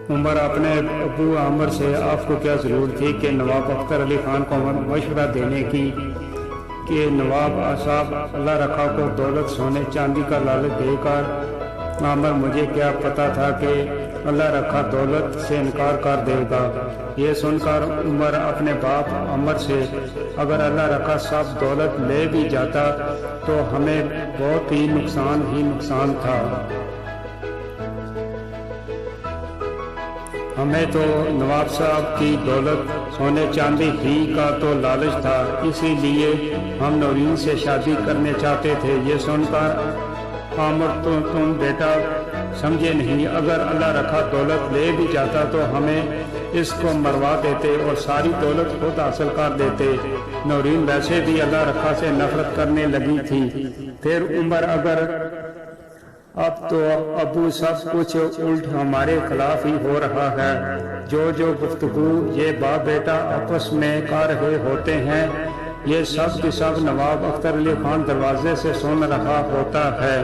عمر اپنے ابو عامر سے آپ کو کیا ضرورت تھی کہ نواب اختر علی خان کو مشورہ دینے کی کہ نواب صاحب اللہ رکھا کو دولت سونے چاندی کا لالچ دے کر عامر مجھے کیا پتا تھا کہ اللہ رکھا دولت سے انکار کر دے گا۔ یہ سن کر عمر اپنے باپ عامر سے اگر اللہ رکھا سب دولت لے بھی جاتا تو ہمیں بہت ہی نقصان تھا، ہمیں تو نواب صاحب کی دولت سونے چاندی ہی کا تو لالچ تھا، اسی لیے ہم نورین سے شادی کرنے چاہتے تھے۔ یہ سن کر عامر تو تم بیٹا سمجھے نہیں، اگر اللہ رکھا دولت لے بھی جاتا تو ہمیں اس کو مروا دیتے اور ساری دولت خود حاصل کر دیتے۔ نورین ویسے بھی اللہ رکھا سے نفرت کرنے لگی تھی۔ پھر عمر اگر اب تو ابو سب کچھ الٹ ہمارے خلاف ہی ہو رہا ہے، جو گفتگو یہ باپ بیٹا آپس میں کر رہے ہوتے ہیں یہ سب کی سب نواب اختر علی خان دروازے سے سن رہا ہوتا ہے۔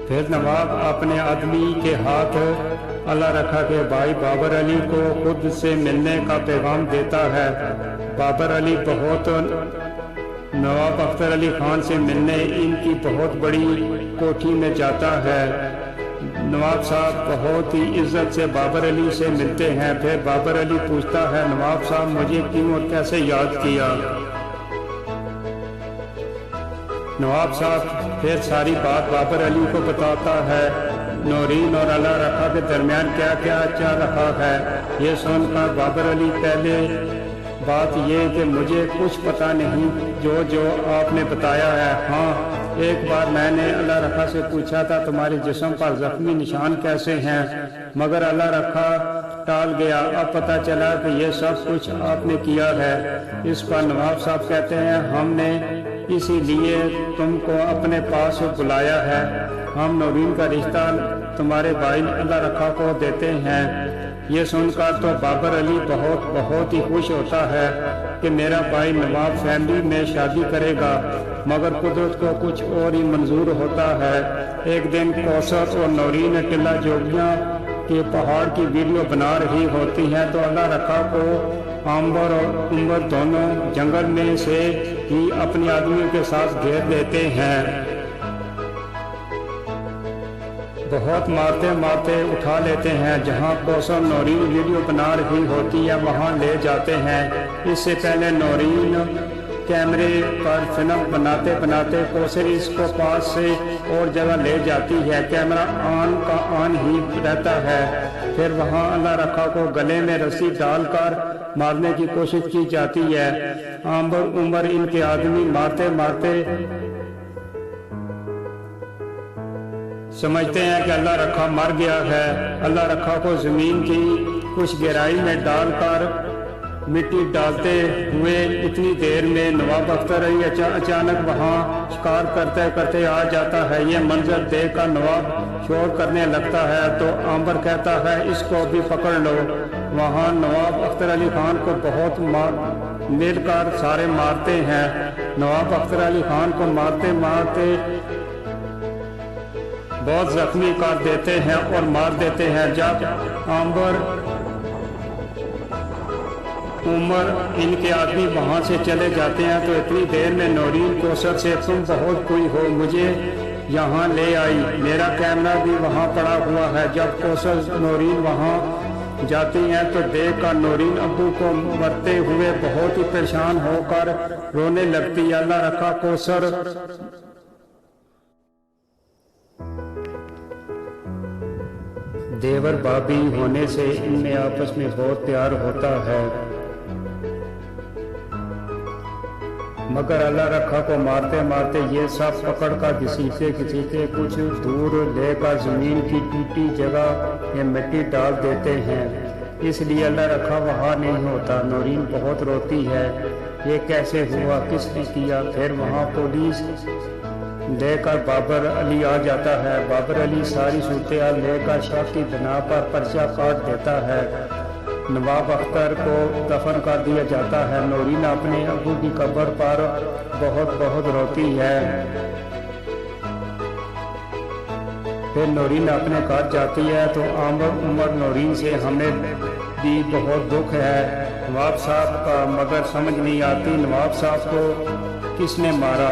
پھر نواب اپنے آدمی کے ہاتھ اللہ رکھا کے بھائی بابر علی کو خود سے ملنے کا پیغام دیتا ہے۔ بابر علی بہت نواب اختر علی خان سے ملنے ان کی بہت بڑی کوٹھی میں جاتا ہے۔ نواب صاحب بہت ہی عزت سے بابر علی سے ملتے ہیں۔ پھر بابر علی پوچھتا ہے نواب صاحب مجھے کیوں اور کیسے یاد کیا؟ نواب صاحب پھر ساری بات بابر علی کو بتاتا ہے، نورین اور اللہ رکھا کے درمیان کیا کیا چل رہا ہے۔ یہ سن کر بابر علی پہلے بات یہ کہ مجھے کچھ پتہ نہیں جو آپ نے بتایا ہے، ہاں ایک بار میں نے اللہ رکھا سے پوچھا تھا تمہارے جسم پر زخمی نشان کیسے ہیں، مگر اللہ رکھا ٹال گیا، اب پتہ چلا کہ یہ سب کچھ آپ نے کیا ہے۔ اس پر نواب صاحب کہتے ہیں ہم نے اسی لیے تم کو اپنے پاس بلایا ہے، ہم نورین کا رشتہ تمہارے بھائی اللہ رکھا کو دیتے ہیں۔ یہ سن کر تو بابر علی بہت ہی خوش ہوتا ہے کہ میرا بھائی نواب فیملی میں شادی کرے گا، مگر قدرت کو کچھ اور ہی منظور ہوتا ہے۔ ایک دن کوثر اور نورین ٹلہ جوگیاں کے پہاڑ کی ویڈیو بنا رہی ہوتی ہیں تو اللہ رکھا کو عامر اور عمر دونوں جنگل میں سے ہی اپنی آدمیوں کے ساتھ گھیر لیتے ہیں، بہت مارتے اٹھا لیتے ہیں۔ جہاں کوثر نورین ویڈیو بنا رہی ہوتی ہے وہاں لے جاتے ہیں۔ اس سے پہلے نورین کیمرے پر فلم بناتے کوثر اس کو پاس سے اور جگہ لے جاتی ہے، کیمرہ آن کا آن ہی رہتا ہے۔ پھر وہاں اللہ رکھا کو گلے میں رسی ڈال کر مارنے کی کوشش کی جاتی ہے۔ عمر ان کے آدمی مارتے سمجھتے ہیں کہ اللہ رکھا مر گیا ہے۔ اللہ رکھا کو زمین کی کچھ گہرائی میں ڈال کر مٹی ڈالتے ہوئے اتنی دیر میں نواب اختر علی اچانک وہاں شکار کرتے آ جاتا ہے۔ یہ منظر دیکھ کر نواب شور کرنے لگتا ہے تو عامر کہتا ہے اس کو بھی پکڑ لو۔ وہاں نواب اختر علی خان کو بہت مل کر سارے مارتے ہیں۔ نواب اختر علی خان کو مارتے بہت زخمی کر دیتے ہیں اور مار دیتے ہیں۔ جب عامر ان کے آدمی وہاں سے چلے جاتے ہیں تو اتنی دیر میں نورین کوثر سے تم بہت کوئی ہو مجھے یہاں لے آئی، میرا کیمرہ بھی وہاں پڑا ہوا ہے۔ جب کوثر نورین وہاں جاتی ہیں تو دیکھ کر نورین ابو کو مرتے ہوئے بہت ہی پریشان ہو کر رونے لگتی ہے۔ اللہ رکھا کوثر دیور بابی ہونے سے ان میں آپس میں بہت پیار ہوتا ہے، مگر اللہ رکھا کو مارتے یہ سب پکڑ کر گھسیٹتے کچھ دور لے کر زمین کی ٹوٹی جگہ میں مٹی ڈال دیتے ہیں، اس لیے اللہ رکھا وہاں نہیں ہوتا۔ نورین بہت روتی ہے، یہ کیسے ہوا، کس نے کیا؟ پھر وہاں پولیس لے کر بابر علی آ جاتا ہے۔ بابر علی ساری صورتحال لے کر شک کی بنا پر پرچہ کاٹ دیتا ہے۔ نواب اختر کو دفن کر دیا جاتا ہے۔ نورین اپنے ابو کی قبر پر بہت روتی ہے۔ پھر نورین اپنے گھر جاتی ہے تو عمر نورین سے ہمیں بھی بہت دکھ ہے نواب صاحب کا، مگر سمجھ نہیں آتی نواب صاحب کو کس نے مارا۔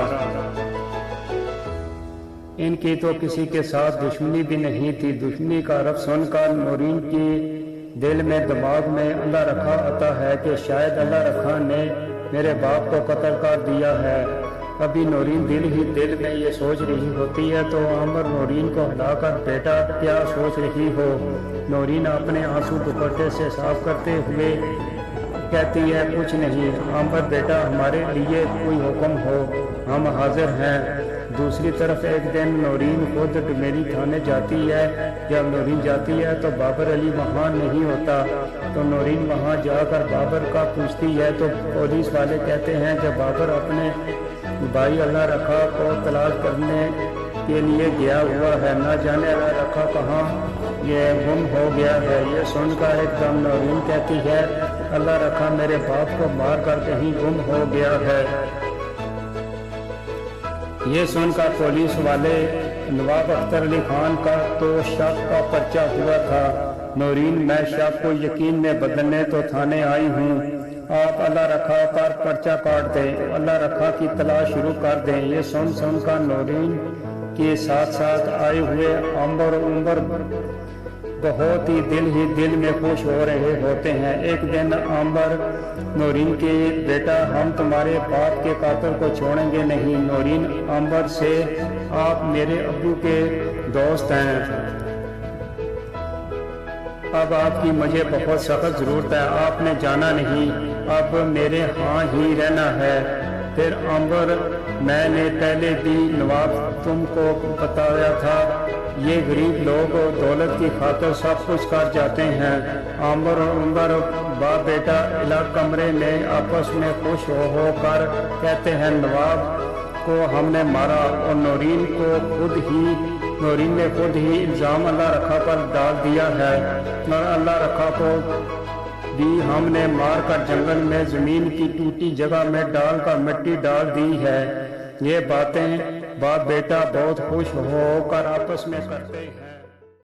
ان کی تو کسی کے ساتھ دشمنی بھی نہیں تھی۔ دشمنی کا عرب سن کر نورین کی دل میں دماغ میں اللہ رکھا آتا ہے کہ شاید اللہ رکھا نے میرے باپ کو قتل کر دیا ہے۔ کبھی نورین دل میں یہ سوچ رہی ہوتی ہے تو عمر نورین کو ہلا کر بیٹا کیا سوچ رہی ہو؟ نورین اپنے آنسو دوپٹے سے صاف کرتے ہوئے کہتی ہے کچھ نہیں عمر بیٹا، ہمارے لیے کوئی حکم ہو ہم حاضر ہیں۔ دوسری طرف ایک دن نورین خود ڈمیری تھانے جاتی ہے۔ جب نورین جاتی ہے تو بابر علی وہاں نہیں ہوتا، تو نورین وہاں جا کر بابر کا پوچھتی ہے تو پولیس والے کہتے ہیں کہ بابر اپنے بھائی اللہ رکھا کو تلاش کرنے کے لیے گیا ہوا ہے، نہ جانے اللہ رکھا کہاں یہ گم ہو گیا ہے۔ یہ سن کر ایک دم نورین کہتی ہے اللہ رکھا میرے باپ کو مار کر کہیں گم ہو گیا ہے۔ یہ سن کر پولیس والے نواب اختر علی خان کا تو شک کا پرچہ ہوا تھا۔ نورین میں شک کو یقین میں بدلنے تو تھانے آئی ہوں، آپ اللہ رکھا پر پرچہ کاٹ دیں، اللہ رکھا کی تلاش شروع کر دیں۔ یہ سن کر نورین کے ساتھ آئے ہوئے عمر بہت ہی دل میں خوش ہو رہے ہوتے ہیں۔ ایک دن عمر نورین کے بیٹا ہم تمہارے باپ کے قاتل کو چھوڑیں گے نہیں۔ نورین عمر سے آپ میرے ابو کے دوست ہیں، اب آپ کی مجھے بہت سخت ضرورت ہے، آپ نے جانا نہیں، اب میرے ہاں ہی رہنا ہے۔ پھر عمر میں نے پہلے بھی نواب تم کو بتایا تھا یہ غریب لوگ دولت کی خاطر سب کچھ کر جاتے ہیں۔ عمر اور عمر باپ بیٹا الگ کمرے میں آپس میں خوش ہو کر کہتے ہیں نواب کو ہم نے مارا، اور نورین نے خود ہی الزام اللہ رکھا پر ڈال دیا ہے، اور اللہ رکھا کو بھی ہم نے مار کر جنگل میں زمین کی ٹوٹی جگہ میں ڈال کر مٹی ڈال دی ہے۔ یہ باتیں باپ بیٹا بہت خوش ہو کر آپس میں کرتے ہیں۔